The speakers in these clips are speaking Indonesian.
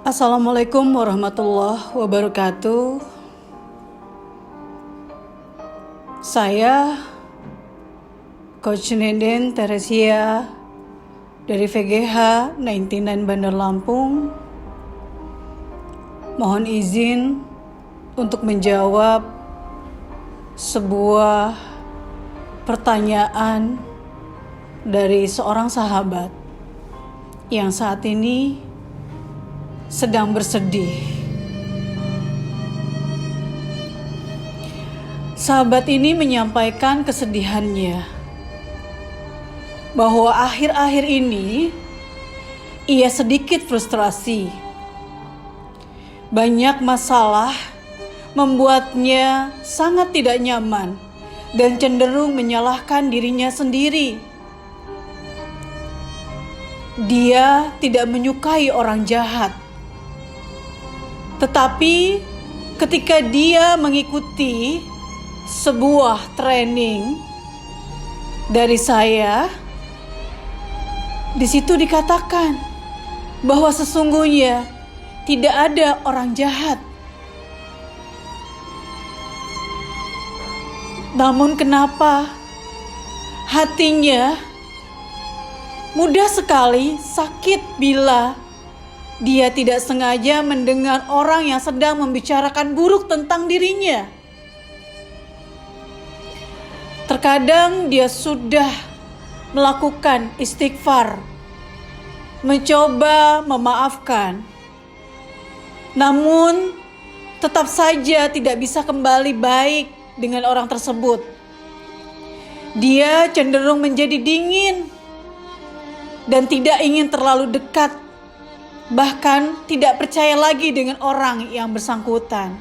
Assalamualaikum warahmatullahi wabarakatuh. Saya Coach Nenden Teresia dari VGH 99 Bandar Lampung. Mohon izin untuk menjawab sebuah pertanyaan dari seorang sahabat yang saat ini sedang bersedih. Sahabat ini menyampaikan kesedihannya bahwa akhir-akhir ini ia sedikit frustrasi. Banyak masalah membuatnya sangat tidak nyaman dan cenderung menyalahkan dirinya sendiri. Dia tidak menyukai orang jahat. Tetapi ketika dia mengikuti sebuah training dari saya, di situ dikatakan bahwa sesungguhnya tidak ada orang jahat. Namun kenapa hatinya mudah sekali sakit bila dia tidak sengaja mendengar orang yang sedang membicarakan buruk tentang dirinya. Terkadang dia sudah melakukan istighfar, mencoba memaafkan, namun tetap saja tidak bisa kembali baik dengan orang tersebut. Dia cenderung menjadi dingin dan tidak ingin terlalu dekat, bahkan tidak percaya lagi dengan orang yang bersangkutan.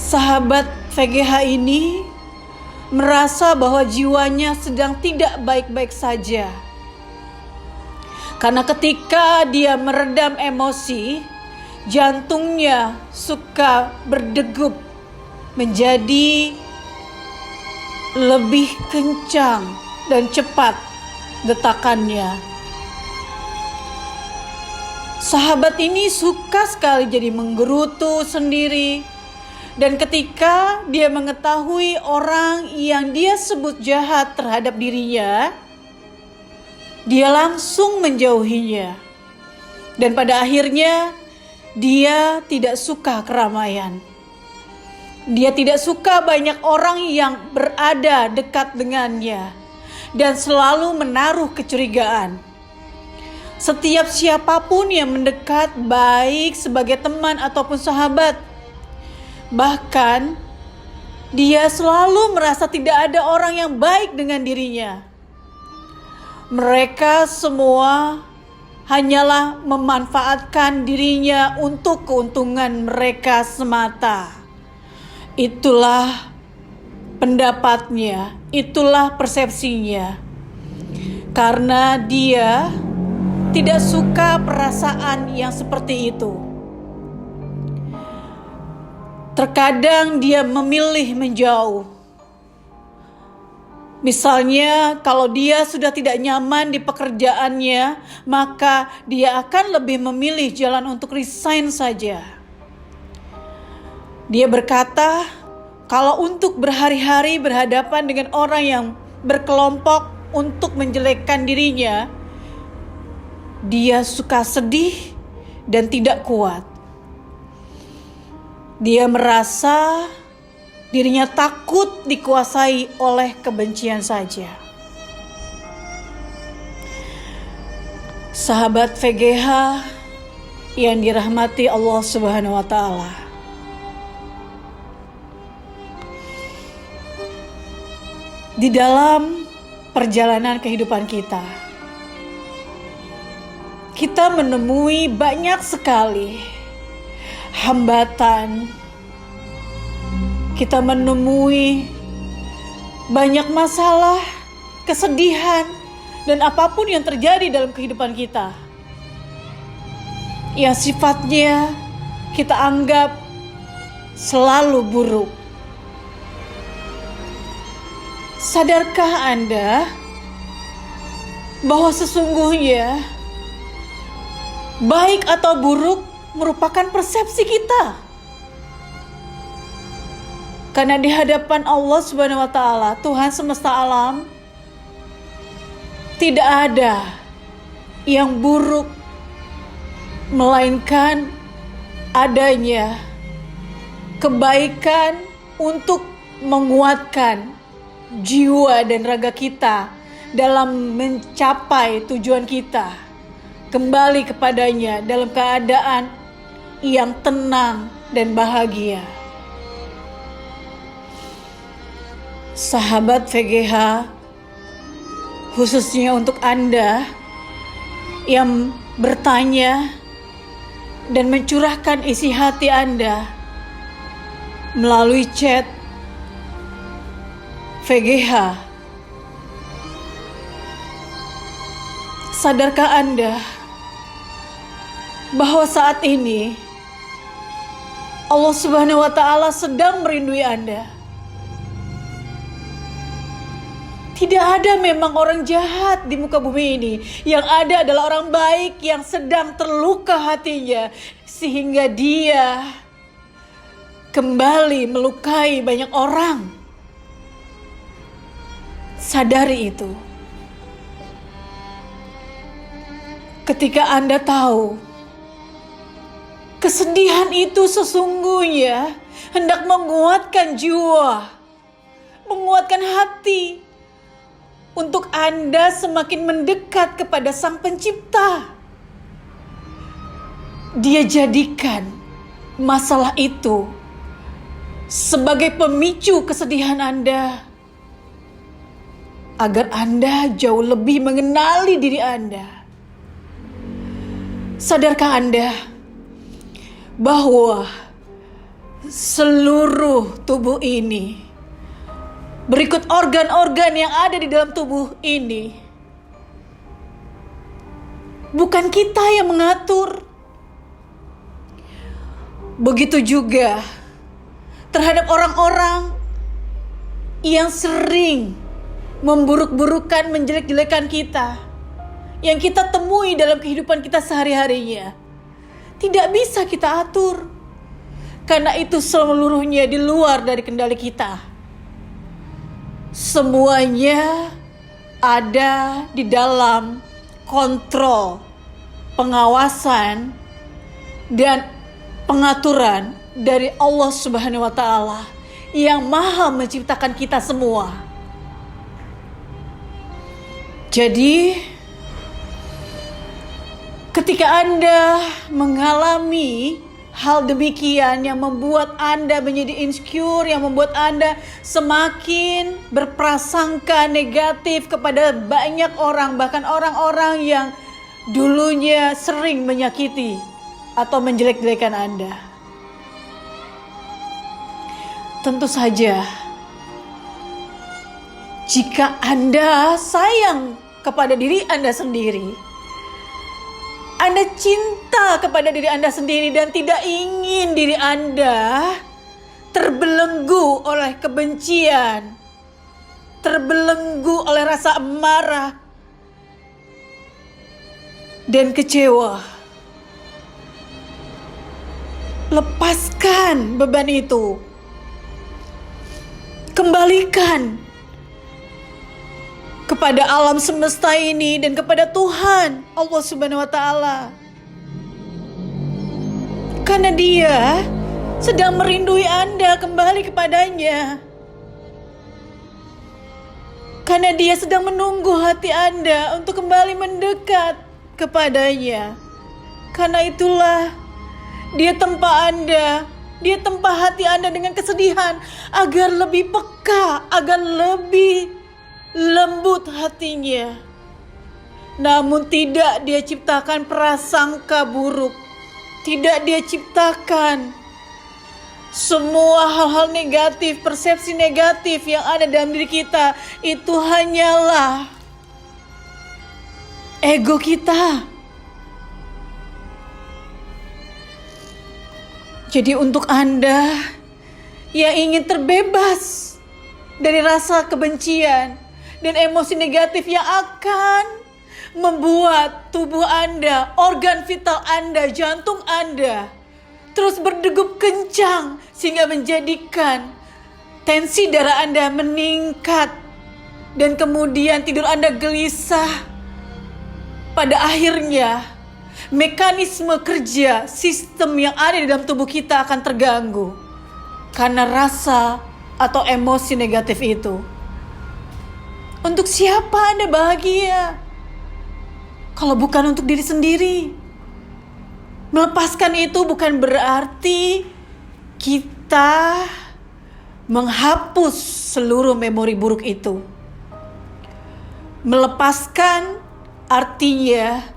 Sahabat VGH ini merasa bahwa jiwanya sedang tidak baik-baik saja. Karena ketika dia meredam emosi, jantungnya suka berdegup menjadi lebih kencang dan cepat detakannya. Sahabat ini suka sekali jadi menggerutu sendiri. Dan ketika dia mengetahui orang yang dia sebut jahat terhadap dirinya, dia langsung menjauhinya. Dan pada akhirnya dia tidak suka keramaian. Dia tidak suka banyak orang yang berada dekat dengannya dan selalu menaruh kecurigaan. Setiap siapapun yang mendekat, baik sebagai teman ataupun sahabat, bahkan dia selalu merasa tidak ada orang yang baik dengan dirinya. Mereka semua hanyalah memanfaatkan dirinya untuk keuntungan mereka semata. Itulah pendapatnya, itulah persepsinya. Karena dia tidak suka perasaan yang seperti itu. Terkadang dia memilih menjauh. Misalnya kalau dia sudah tidak nyaman di pekerjaannya, maka dia akan lebih memilih jalan untuk resign saja. Dia berkata, kalau untuk berhari-hari berhadapan dengan orang yang berkelompok untuk menjelekkan dirinya, dia suka sedih dan tidak kuat. Dia merasa dirinya takut dikuasai oleh kebencian saja. Sahabat VGH yang dirahmati Allah Subhanahu wa Ta'ala, di dalam perjalanan kehidupan kita menemui banyak sekali hambatan. Kita menemui banyak masalah, kesedihan, dan apapun yang terjadi dalam kehidupan kita, yang sifatnya kita anggap selalu buruk. Sadarkah Anda bahwa sesungguhnya Baik atau buruk merupakan persepsi kita. Karena di hadapan Allah Subhanahu wa taala, Tuhan semesta alam, tidak ada yang buruk melainkan adanya kebaikan untuk menguatkan jiwa dan raga kita dalam mencapai tujuan kita, kembali kepadanya dalam keadaan yang tenang dan bahagia. Sahabat VGH, khususnya untuk Anda yang bertanya dan mencurahkan isi hati Anda melalui chat VGH, sadarkah Anda bahwa saat ini Allah Subhanahu wa taala sedang merindui Anda? Tidak ada memang orang jahat di muka bumi ini. Yang ada adalah orang baik yang sedang terluka hatinya, sehingga dia kembali melukai banyak orang. Sadari itu. Ketika Anda tahu kesedihan itu sesungguhnya hendak menguatkan jiwa, menguatkan hati, untuk Anda semakin mendekat kepada Sang Pencipta. Dia jadikan masalah itu sebagai pemicu kesedihan Anda, agar Anda jauh lebih mengenali diri Anda. Sadarkah Anda bahwa seluruh tubuh ini, berikut organ-organ yang ada di dalam tubuh ini, bukan kita yang mengatur. Begitu juga terhadap orang-orang yang sering memburuk-burukan, menjelek-jelekan kita, yang kita temui dalam kehidupan kita sehari-harinya. Tidak bisa kita atur, karena itu seluruhnya di luar dari kendali kita. Semuanya ada di dalam kontrol, pengawasan, dan pengaturan dari Allah Subhanahu wa taala yang Maha menciptakan kita semua. Jadi, ketika Anda mengalami hal demikian yang membuat Anda menjadi insecure, yang membuat Anda semakin berprasangka negatif kepada banyak orang, bahkan orang-orang yang dulunya sering menyakiti atau menjelek-jelekan Anda. Tentu saja, jika Anda sayang kepada diri Anda sendiri, Anda cinta kepada diri Anda sendiri dan tidak ingin diri Anda terbelenggu oleh kebencian, terbelenggu oleh rasa marah dan kecewa. Lepaskan beban itu. Kembalikan kepada alam semesta ini dan kepada Tuhan Allah Subhanahu wa taala. Karena Dia sedang merindui Anda kembali kepadanya. Karena Dia sedang menunggu hati Anda untuk kembali mendekat kepadanya. Karena itulah Dia tempa Anda, Dia tempa hati Anda dengan kesedihan agar lebih peka, agar lebih lembut hatinya. Namun tidak Dia ciptakan prasangka buruk. Tidak Dia ciptakan semua hal-hal negatif, persepsi negatif yang ada dalam diri kita. Itu hanyalah ego kita. Jadi untuk Anda yang ingin terbebas dari rasa kebencian dan emosi negatif yang akan membuat tubuh Anda, organ vital Anda, jantung Anda terus berdegup kencang sehingga menjadikan tensi darah Anda meningkat dan kemudian tidur Anda gelisah. Pada akhirnya mekanisme kerja sistem yang ada di dalam tubuh kita akan terganggu karena rasa atau emosi negatif itu. Untuk siapa Anda bahagia kalau bukan untuk diri sendiri? Melepaskan itu bukan berarti kita menghapus seluruh memori buruk itu. Melepaskan artinya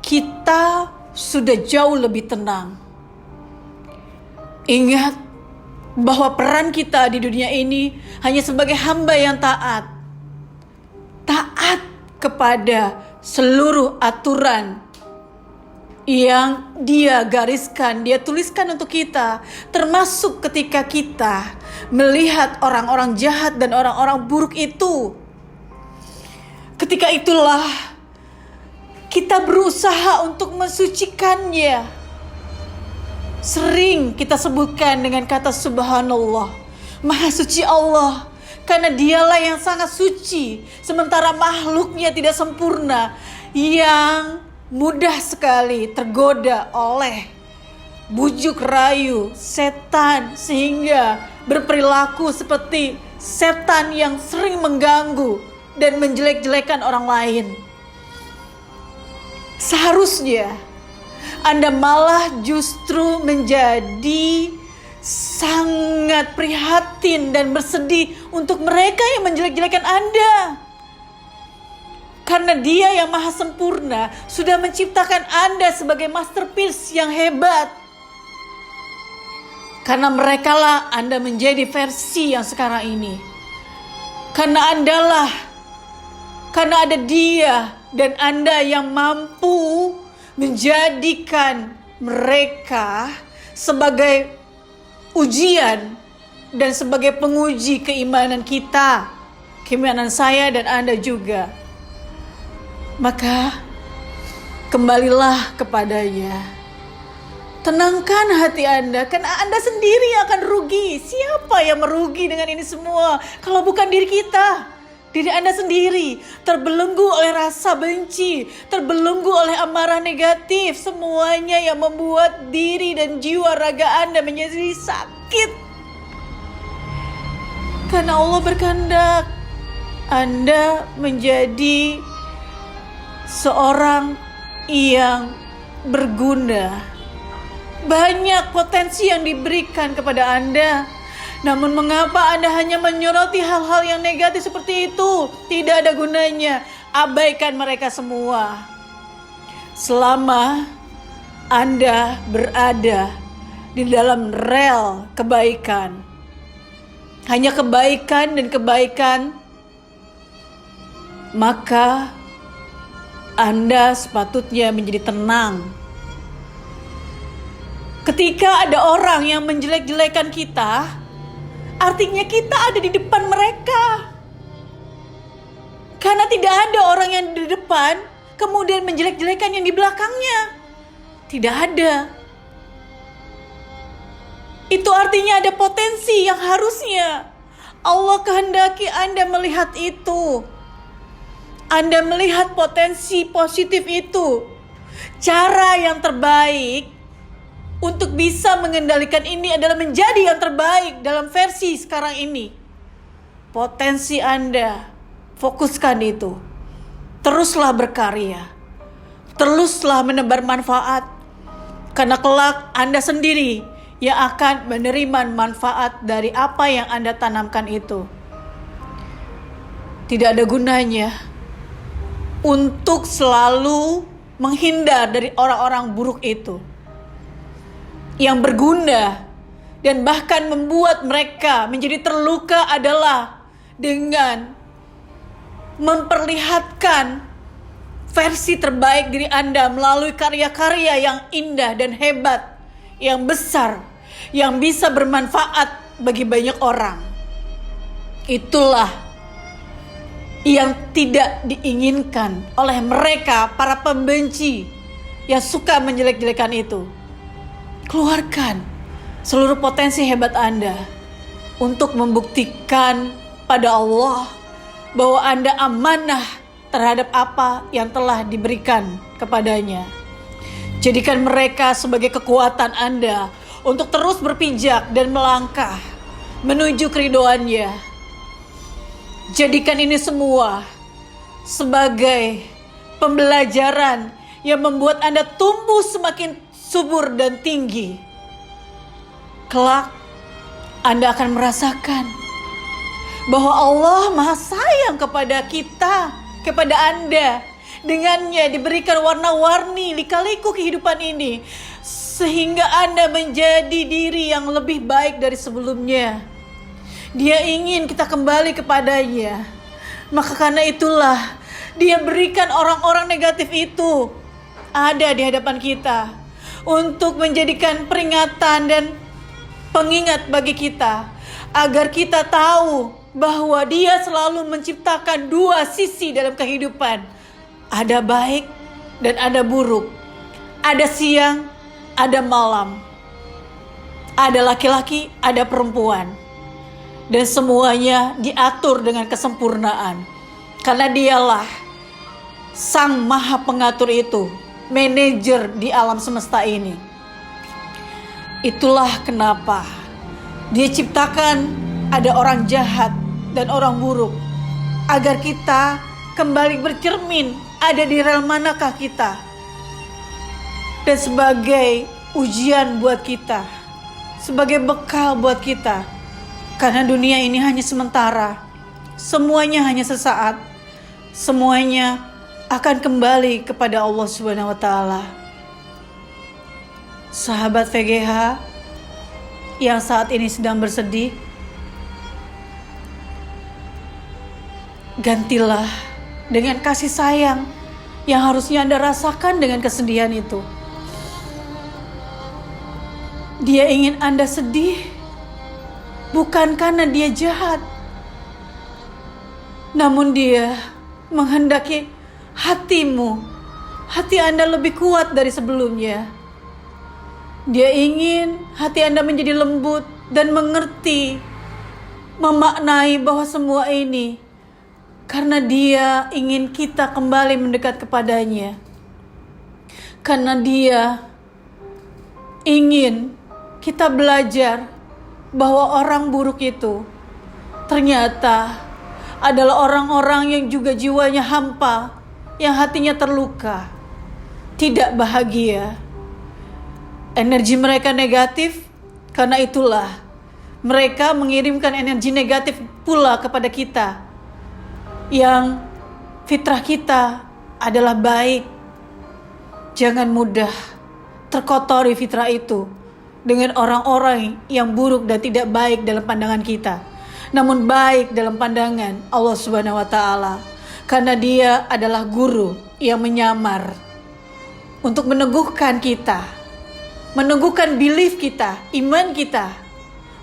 kita sudah jauh lebih tenang. Ingat bahwa peran kita di dunia ini hanya sebagai hamba yang taat. Taat kepada seluruh aturan yang dia gariskan, dia tuliskan untuk kita. Termasuk ketika kita melihat orang-orang jahat dan orang-orang buruk itu. Ketika itulah kita berusaha untuk mensucikannya. Sering kita sebutkan dengan kata subhanallah, maha suci Allah, karena dialah yang sangat suci, sementara makhluknya tidak sempurna, yang mudah sekali tergoda oleh bujuk rayu setan sehingga berperilaku seperti setan yang sering mengganggu dan menjelek-jelekan orang lain. Seharusnya Anda malah justru menjadi sangat prihatin dan bersedih untuk mereka yang menjelek-jelekan Anda. Karena Dia yang maha sempurna sudah menciptakan Anda sebagai masterpiece yang hebat. Karena merekalah Anda menjadi versi yang sekarang ini. Karena ada Dia dan Anda yang mampu menjadikan mereka sebagai ujian dan sebagai penguji keimanan kita, keimanan saya dan Anda juga. Maka kembalilah kepadanya. Tenangkan hati Anda, karena Anda sendiri yang akan rugi. Siapa yang merugi dengan ini semua kalau bukan diri kita? Diri Anda sendiri terbelenggu oleh rasa benci, terbelenggu oleh amarah negatif, semuanya yang membuat diri dan jiwa raga Anda menjadi sakit. Karena Allah berkehendak Anda menjadi seorang yang berguna. Banyak potensi yang diberikan kepada Anda. Namun mengapa Anda hanya menyoroti hal-hal yang negatif seperti itu? Tidak ada gunanya. Abaikan mereka semua. Selama Anda berada di dalam rel kebaikan, hanya kebaikan dan kebaikan, maka Anda sepatutnya menjadi tenang. Ketika ada orang yang menjelek-jelekan kita, artinya kita ada di depan mereka. Karena tidak ada orang yang di depan kemudian menjelek-jelekan yang di belakangnya. Tidak ada. Itu artinya ada potensi yang harusnya Allah kehendaki Anda melihat itu. Anda melihat potensi positif itu. Cara yang terbaik untuk bisa mengendalikan ini adalah menjadi yang terbaik dalam versi sekarang ini. Potensi Anda, fokuskan itu. Teruslah berkarya. Teruslah menebar manfaat. Karena kelak Anda sendiri yang akan menerima manfaat dari apa yang Anda tanamkan itu. Tidak ada gunanya untuk selalu menghindar dari orang-orang buruk itu. Yang berguna dan bahkan membuat mereka menjadi terluka adalah dengan memperlihatkan versi terbaik diri Anda melalui karya-karya yang indah dan hebat, yang besar, yang bisa bermanfaat bagi banyak orang. Itulah yang tidak diinginkan oleh mereka, para pembenci yang suka menjelek-jelekan itu. Keluarkan seluruh potensi hebat Anda untuk membuktikan pada Allah bahwa Anda amanah terhadap apa yang telah diberikan kepadanya. Jadikan mereka sebagai kekuatan Anda untuk terus berpijak dan melangkah menuju keridhoannya. Jadikan ini semua sebagai pembelajaran yang membuat Anda tumbuh semakin subur dan tinggi. Kelak Anda akan merasakan bahwa Allah Maha Sayang kepada kita, kepada Anda. Dengannya diberikan warna-warni lika-liku kehidupan ini, sehingga Anda menjadi diri yang lebih baik dari sebelumnya. Dia ingin kita kembali kepadanya. Maka karena itulah Dia berikan orang-orang negatif itu ada di hadapan kita untuk menjadikan peringatan dan pengingat bagi kita, agar kita tahu bahwa Dia selalu menciptakan dua sisi dalam kehidupan. Ada baik dan ada buruk. Ada siang, ada malam. Ada laki-laki, ada perempuan. Dan semuanya diatur dengan kesempurnaan. Karena Dialah Sang Maha Pengatur itu, manajer di alam semesta ini. Itulah kenapa Dia ciptakan ada orang jahat dan orang buruk, agar kita kembali bercermin ada di rel manakah kita. Dan sebagai ujian buat kita, sebagai bekal buat kita. Karena dunia ini hanya sementara, semuanya hanya sesaat, semuanya akan kembali kepada Allah Subhanahu wa Ta'ala. Sahabat VGH yang saat ini sedang bersedih, gantilah dengan kasih sayang yang harusnya Anda rasakan dengan kesedihan itu. Dia ingin Anda sedih bukan karena Dia jahat, namun Dia menghendaki hati Anda lebih kuat dari sebelumnya. Dia ingin hati Anda menjadi lembut dan mengerti, memaknai bahwa semua ini karena Dia ingin kita kembali mendekat kepadanya. Karena Dia ingin kita belajar bahwa orang buruk itu ternyata adalah orang-orang yang juga jiwanya hampa, yang hatinya terluka, tidak bahagia. Energi mereka negatif, karena itulah mereka mengirimkan energi negatif pula kepada kita. Yang fitrah kita adalah baik. Jangan mudah terkotori fitrah itu dengan orang-orang yang buruk dan tidak baik dalam pandangan kita, namun baik dalam pandangan Allah Subhanahu wa Ta'ala. Karena Dia adalah guru yang menyamar untuk meneguhkan kita, meneguhkan belief kita, iman kita,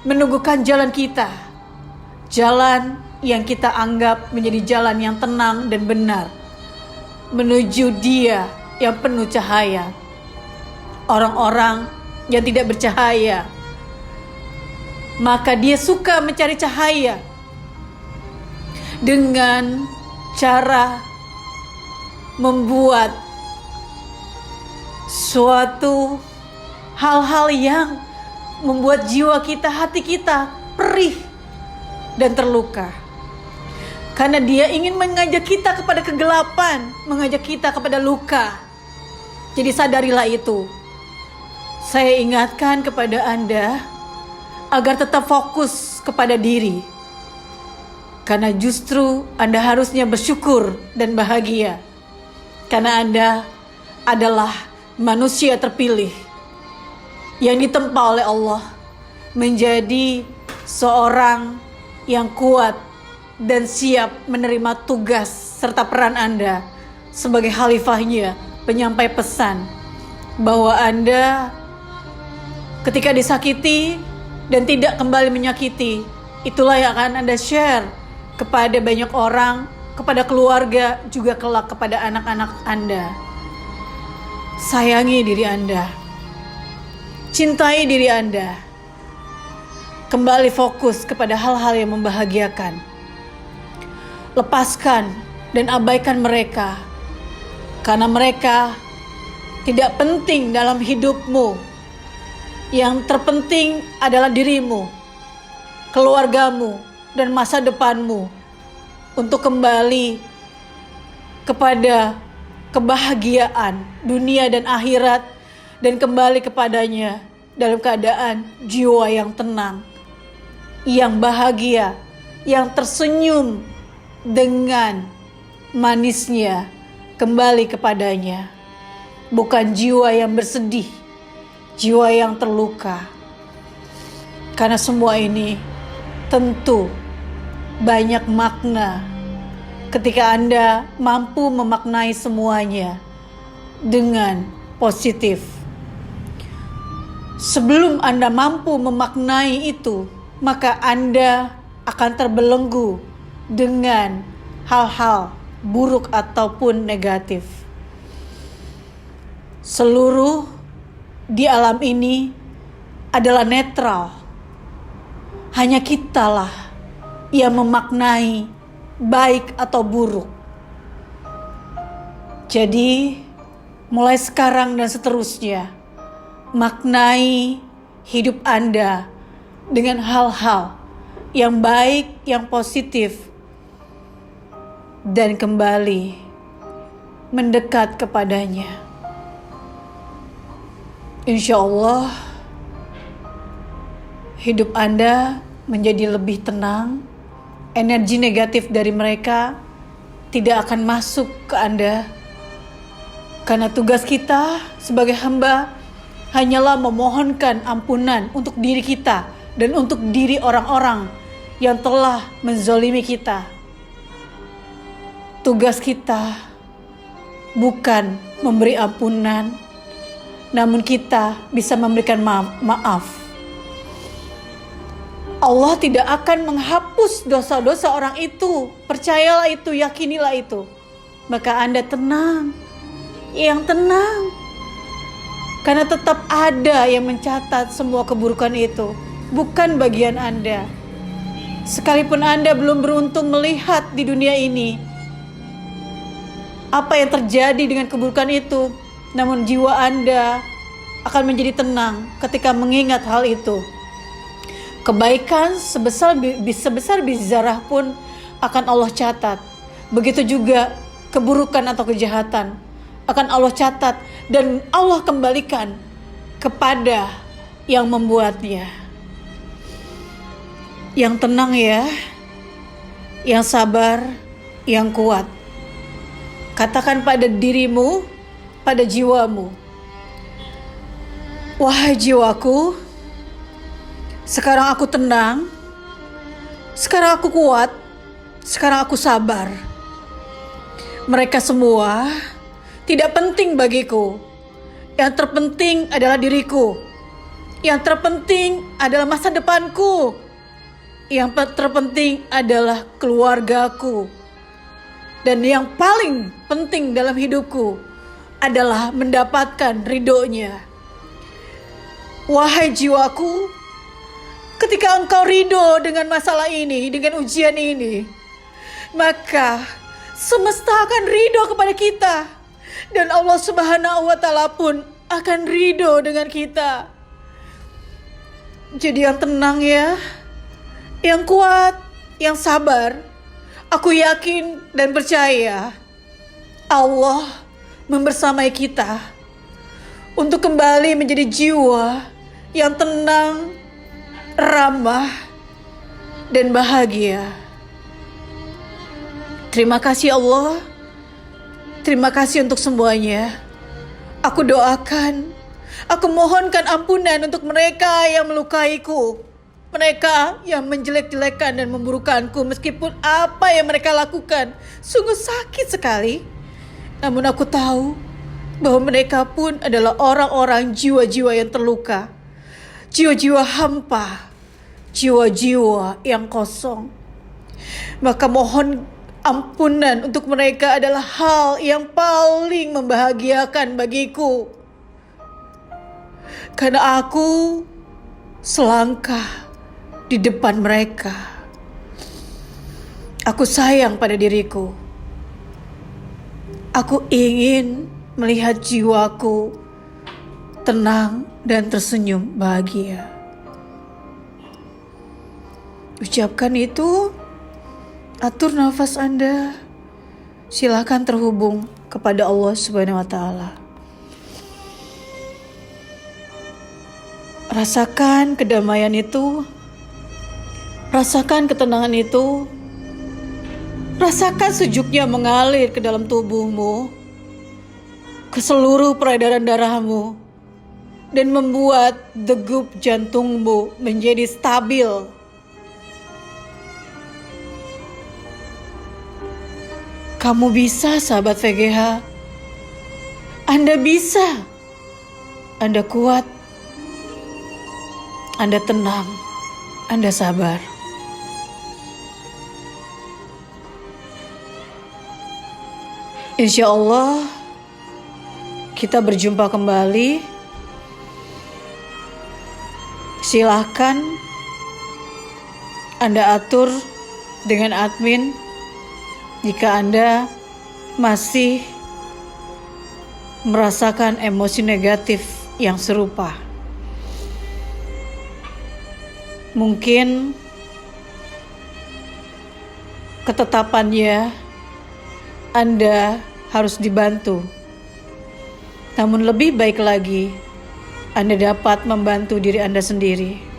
meneguhkan jalan kita, jalan yang kita anggap menjadi jalan yang tenang dan benar, menuju Dia yang penuh cahaya. Orang-orang yang tidak bercahaya, maka Dia suka mencari cahaya dengan cara membuat suatu hal-hal yang membuat jiwa kita, hati kita perih dan terluka. Karena Dia ingin mengajak kita kepada kegelapan, mengajak kita kepada luka. Jadi sadarilah itu. Saya ingatkan kepada Anda agar tetap fokus kepada diri. Karena justru Anda harusnya bersyukur dan bahagia. Karena Anda adalah manusia terpilih yang ditempa oleh Allah menjadi seorang yang kuat dan siap menerima tugas serta peran Anda sebagai khalifahnya, penyampai pesan bahwa Anda ketika disakiti dan tidak kembali menyakiti, itulah yang akan Anda share kepada banyak orang kepada keluarga, juga kelak kepada anak-anak Anda. Sayangi diri Anda, cintai diri Anda, kembali fokus kepada hal-hal yang membahagiakan. Lepaskan dan abaikan mereka, karena mereka tidak penting dalam hidupmu. Yang terpenting adalah dirimu, keluargamu, dan masa depanmu, untuk kembali kepada kebahagiaan dunia dan akhirat, dan kembali kepadanya dalam keadaan jiwa yang tenang, yang bahagia, yang tersenyum dengan manisnya kembali kepadanya. Bukan jiwa yang bersedih, jiwa yang terluka. Karena semua ini tentu banyak makna ketika Anda mampu memaknai semuanya dengan positif. Sebelum Anda mampu memaknai itu, maka Anda akan terbelenggu dengan hal-hal buruk ataupun negatif. Seluruh di alam ini adalah netral. Hanya kitalah yang memaknai baik atau buruk. Jadi, mulai sekarang dan seterusnya, maknai hidup Anda dengan hal-hal yang baik, yang positif, dan kembali mendekat kepadanya. Insya Allah, hidup Anda menjadi lebih tenang. Energi negatif dari mereka tidak akan masuk ke Anda. Karena tugas kita sebagai hamba hanyalah memohonkan ampunan untuk diri kita dan untuk diri orang-orang yang telah menzolimi kita. Tugas kita bukan memberi ampunan, namun kita bisa memberikan maaf. Allah tidak akan menghapus dosa-dosa orang itu. Percayalah itu, yakinilah itu. Maka Anda tenang, yang tenang. Karena tetap ada yang mencatat semua keburukan itu, bukan bagian Anda. Sekalipun Anda belum beruntung melihat di dunia ini apa yang terjadi dengan keburukan itu, namun jiwa Anda akan menjadi tenang ketika mengingat hal itu. Kebaikan sebesar biji zarah pun akan Allah catat. Begitu juga keburukan atau kejahatan akan Allah catat dan Allah kembalikan kepada yang membuatnya. Yang tenang ya, yang sabar, yang kuat. Katakan pada dirimu, pada jiwamu, wahai jiwaku, sekarang aku tenang, sekarang aku kuat, sekarang aku sabar. Mereka semua tidak penting bagiku. Yang terpenting adalah diriku. Yang terpenting adalah masa depanku. Yang terpenting adalah keluargaku. Dan yang paling penting dalam hidupku adalah mendapatkan ridhonya. Wahai jiwaku, ketika engkau ridho dengan masalah ini, dengan ujian ini, maka semesta akan ridho kepada kita. Dan Allah Subhanahu wa Ta'ala pun akan ridho dengan kita. Jadi yang tenang ya, yang kuat, yang sabar. Aku yakin dan percaya Allah membersamai kita untuk kembali menjadi jiwa yang tenang, ramah, dan bahagia. Terima kasih Allah. Terima kasih untuk semuanya. Aku doakan, aku mohonkan ampunan untuk mereka yang melukaiku, mereka yang menjelek-jelekan dan memburukanku, meskipun apa yang mereka lakukan sungguh sakit sekali. Namun aku tahu bahwa mereka pun adalah orang-orang jiwa-jiwa yang terluka, jiwa-jiwa hampa, jiwa-jiwa yang kosong. Maka mohon Ampunan untuk mereka adalah hal yang paling membahagiakan bagiku. Karena aku selangkah di depan mereka. Aku sayang pada diriku. Aku ingin melihat jiwaku tenang dan tersenyum bahagia. Ucapkan itu, atur nafas Anda. Silakan terhubung kepada Allah Subhanahu wa Ta'ala. Rasakan kedamaian itu, rasakan ketenangan itu, rasakan sejuknya mengalir ke dalam tubuhmu, ke seluruh peredaran darahmu, dan membuat degup jantungmu menjadi stabil. Kamu bisa, sahabat VGH. Anda bisa. Anda kuat. Anda tenang. Anda sabar. Insya Allah kita berjumpa kembali. Silahkan Anda atur dengan admin jika Anda masih merasakan emosi negatif yang serupa. Mungkin ketetapannya Anda harus dibantu. Namun lebih baik lagi, Anda dapat membantu diri Anda sendiri.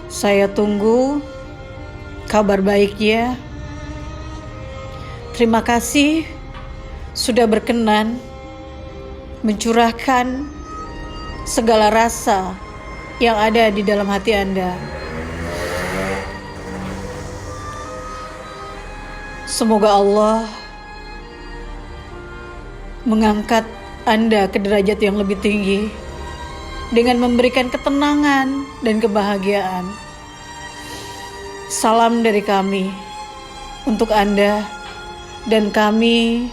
Saya tunggu kabar baiknya. Terima kasih sudah berkenan mencurahkan segala rasa yang ada di dalam hati Anda. Semoga Allah mengangkat Anda ke derajat yang lebih tinggi dengan memberikan ketenangan dan kebahagiaan. Salam dari kami untuk Anda, dan kami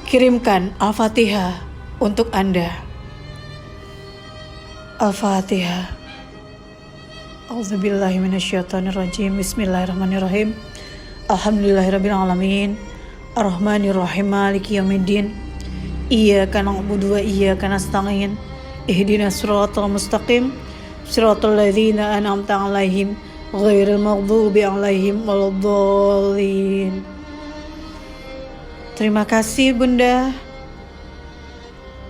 kirimkan Al-Fatihah untuk Anda. Al-Fatihah. A'udzubillahi minasyaitonirrajim. Bismillahirrahmanirrahim. Alhamdulillahirabbil alamin. Ar-Rahmanirrahim. Maliki yaumiddin. Iyyaka na'budu wa iyyaka nasta'in. Ihdinas siratal mustaqim. Siratal ladzina an'amta 'alaihim ghairil maghdubi 'alaihim waladdallin. Terima kasih Bunda.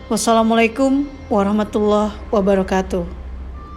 Wassalamualaikum warahmatullahi wabarakatuh.